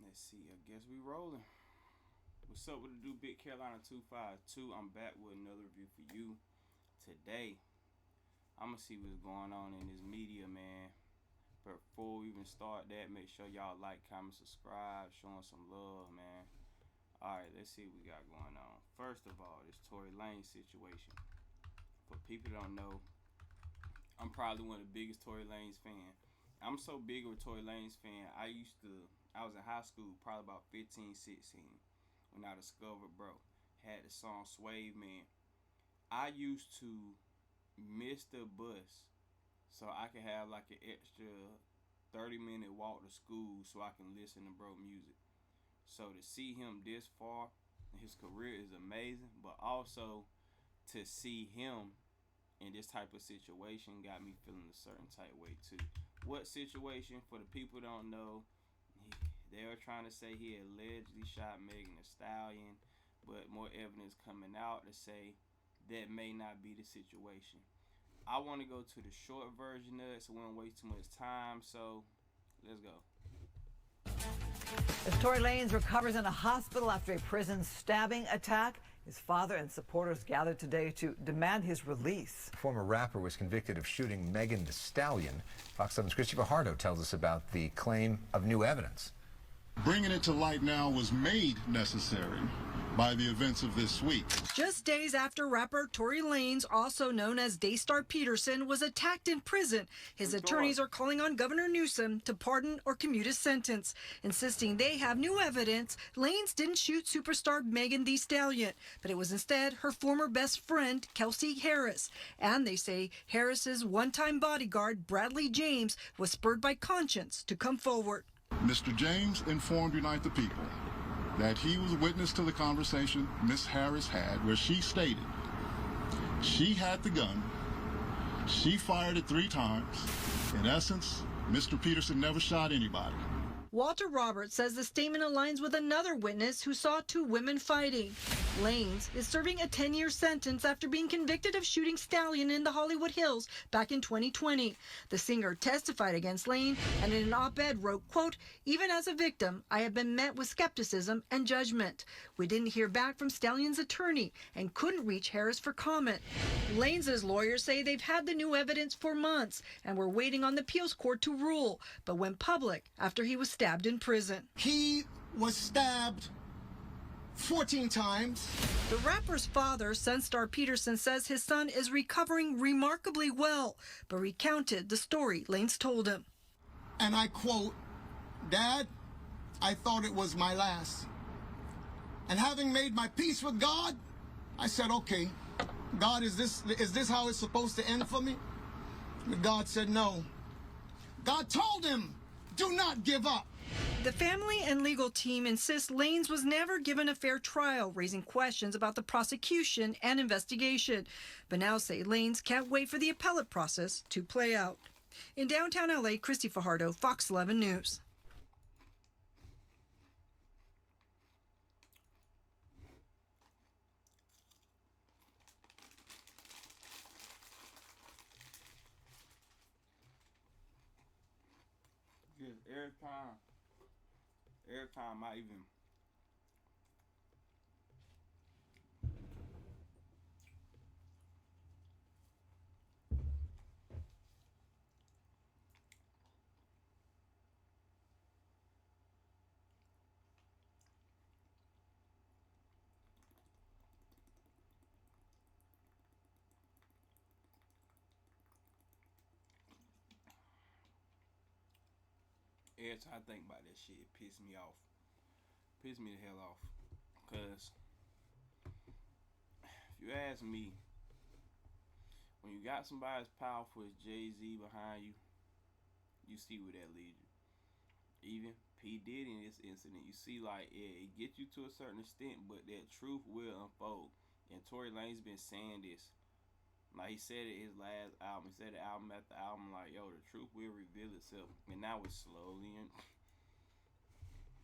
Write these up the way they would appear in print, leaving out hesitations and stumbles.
Let's see. I guess we rolling. What's up with the do Big Carolina 252? I'm back with another review for you today. I'm gonna see what's going on in this media, man. But before we even start that, make sure y'all like, comment, subscribe, showing some love, man. Alright, let's see what we got going on. First of all, this Tory Lanez situation. For people that don't know, I'm probably one of the biggest Tory Lanez fans. I'm so big of a Tory Lanez fan, I was in high school, probably about 15, 16, when I discovered, bro, had the song Swave Man. I used to miss the bus so I could have like an extra 30-minute walk to school so I can listen to bro music. So to see him this far, his career is amazing, but also to see him in this type of situation got me feeling a certain type way too. What situation? For the people who don't know, they were trying to say he allegedly shot Megan Thee Stallion, but more evidence coming out to say that may not be the situation. I want to go to the short version of it so we don't waste too much time, so let's go. As Tory Lanez recovers in a hospital after a prison stabbing attack, his father and supporters gathered today to demand his release. Former rapper was convicted of shooting Megan Thee Stallion. Fox 7's Christopher Hardo tells us about the claim of new evidence. Bringing it to light now was made necessary by the events of this week. Just days after rapper Tory Lanez, also known as Daystar Peterson, was attacked in prison, his attorneys are calling on Governor Newsom to pardon or commute his sentence, insisting they have new evidence Lanez didn't shoot superstar Megan Thee Stallion, but it was instead her former best friend, Kelsey Harris. And they say Harris's one-time bodyguard, Bradley James, was spurred by conscience to come forward. Mr. James informed Unite the People that he was witness to the conversation Miss Harris had where she stated she had the gun, she fired it 3 times. In essence, Mr. Peterson never shot anybody. Walter Roberts says the statement aligns with another witness who saw 2 women fighting. Lanez is serving a 10-year sentence after being convicted of shooting Stallion in the Hollywood Hills back in 2020. The singer testified against Lanez and in an op-ed wrote, quote, "Even as a victim, I have been met with skepticism and judgment. We didn't hear back from Stallion's attorney and couldn't reach Harris for comment." Lanez's lawyers say they've had the new evidence for months and were waiting on the appeals court to rule, but went public after he was stabbed in prison. He was stabbed 14 times. The rapper's father, Sunstar Peterson, says his son is recovering remarkably well, but recounted the story Lanez told him. And I quote, "Dad, I thought it was my last. And having made my peace with God, I said, okay, God, is this how it's supposed to end for me?" But God said no. God told him, "Do not give up." The family and legal team insist Lanez was never given a fair trial, raising questions about the prosecution and investigation, but now say Lanez can't wait for the appellate process to play out. In downtown LA, Christy Fajardo, Fox 11 News. Every time I even I think about that shit, it pisses me off. Piss me the hell off. Cause if you ask me, when you got somebody as powerful as Jay-Z behind you, you see where that leads you. Even P. Diddy in this incident, you see like it gets you to a certain extent, but that truth will unfold. And Tory Lanez been saying this. Like he said it in his last album. He said it album after album, like, yo, the truth will reveal itself. And now it's slowly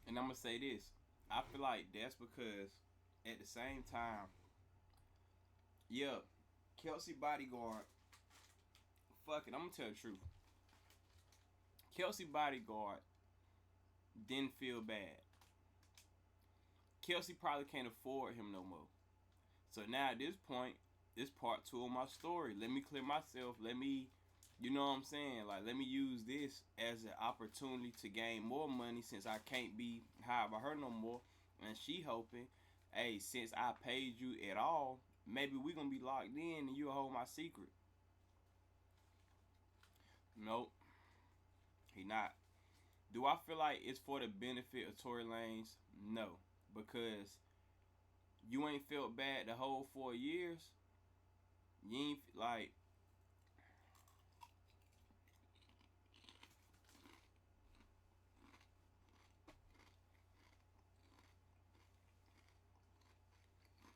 and I'm gonna say this. I feel like that's because at the same time, yeah, Kelsey bodyguard, fuck it, I'm gonna tell the truth. Kelsey bodyguard didn't feel bad. Kelsey probably can't afford him no more. So now at this point, it's part 2 of my story. Let me clear myself. Let me, you know what I'm saying? Like, let me use this as an opportunity to gain more money since I can't be high by her no more. And she hoping, hey, since I paid you at all, maybe we gonna be locked in and you'll hold my secret. Nope, he not. Do I feel like it's for the benefit of Tory Lanez? No, because you ain't felt bad the whole 4 years. You ain't like.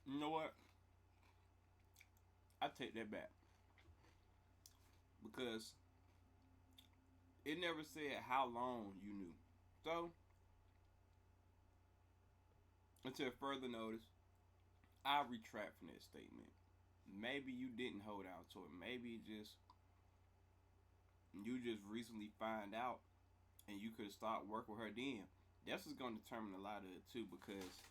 You know what? I take that back. Because it never said how long you knew. So, until further notice, I retract from that statement. Maybe you didn't hold out to it. Maybe you just recently find out and you could have started working with her then. That's what's going to determine a lot of it too, because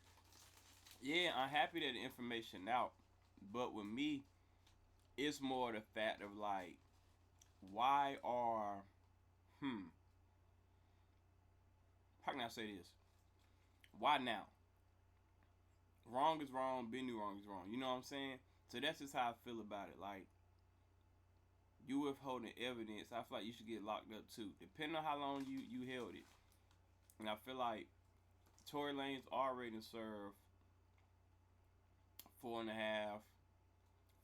yeah, I'm happy that the information out, but with me, it's more the fact of like, why are how can I say this? Why now? Wrong is wrong, been wrong is wrong. You know what I'm saying? So that's just how I feel about it. Like, you withholding evidence, I feel like you should get locked up too, depending on how long you held it. And I feel like Tory Lanez already served 4.5,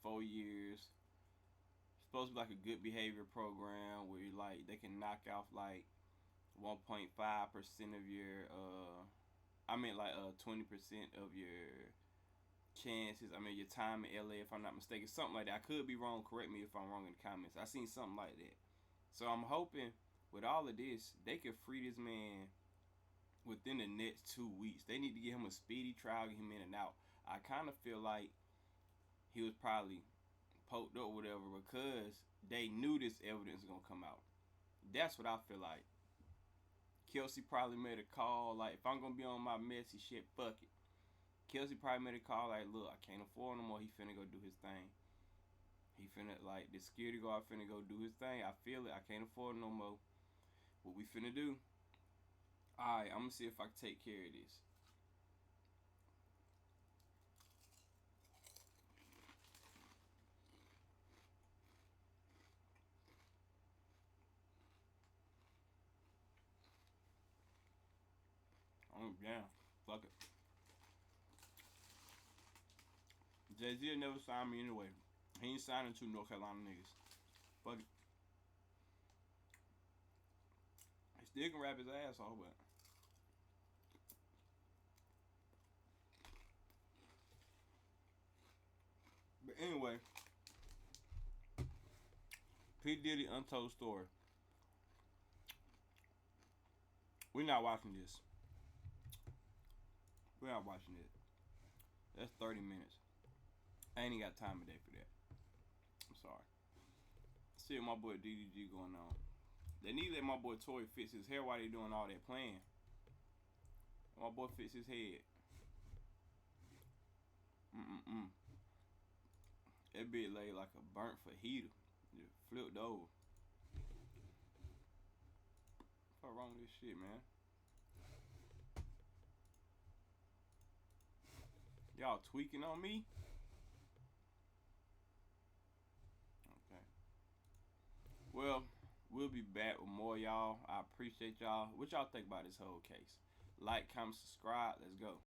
4 years. It's supposed to be like a good behavior program where you like they can knock off like 1.5% of your 20% of your chances. I mean, your time in LA, if I'm not mistaken, something like that. I could be wrong. Correct me if I'm wrong in the comments. I seen something like that. So I'm hoping with all of this, they can free this man within the next 2 weeks. They need to give him a speedy trial, get him in and out. I kind of feel like he was probably poked up or whatever because they knew this evidence was gonna come out. That's what I feel like. Kelsey probably made a call like, if I'm gonna be on my messy shit, fuck it. Kelsey probably made a call like, look, I can't afford no more. He finna go do his thing. He finna, like, the security guard finna go do his thing. I feel it. I can't afford no more. What we finna do? Alright, I'm gonna see if I can take care of this. Yeah, fuck it. Jay-Z will never sign me anyway. He ain't signing 2 North Carolina niggas. Fuck it. He still can rap his ass off, but anyway, P. Diddy Untold Story. We're not watching this. We're not watching it. That's 30 minutes. I ain't got time today for that. I'm sorry. See what my boy DDG going on. They need to let my boy Tory fix his hair while they doing all that playing. My boy fix his head. That bitch lay like a burnt fajita. Just flipped over. What's wrong with this shit, man? Y'all tweaking on me? Okay. Well, we'll be back with more, y'all. I appreciate y'all. What y'all think about this whole case? Like, comment, subscribe. Let's go.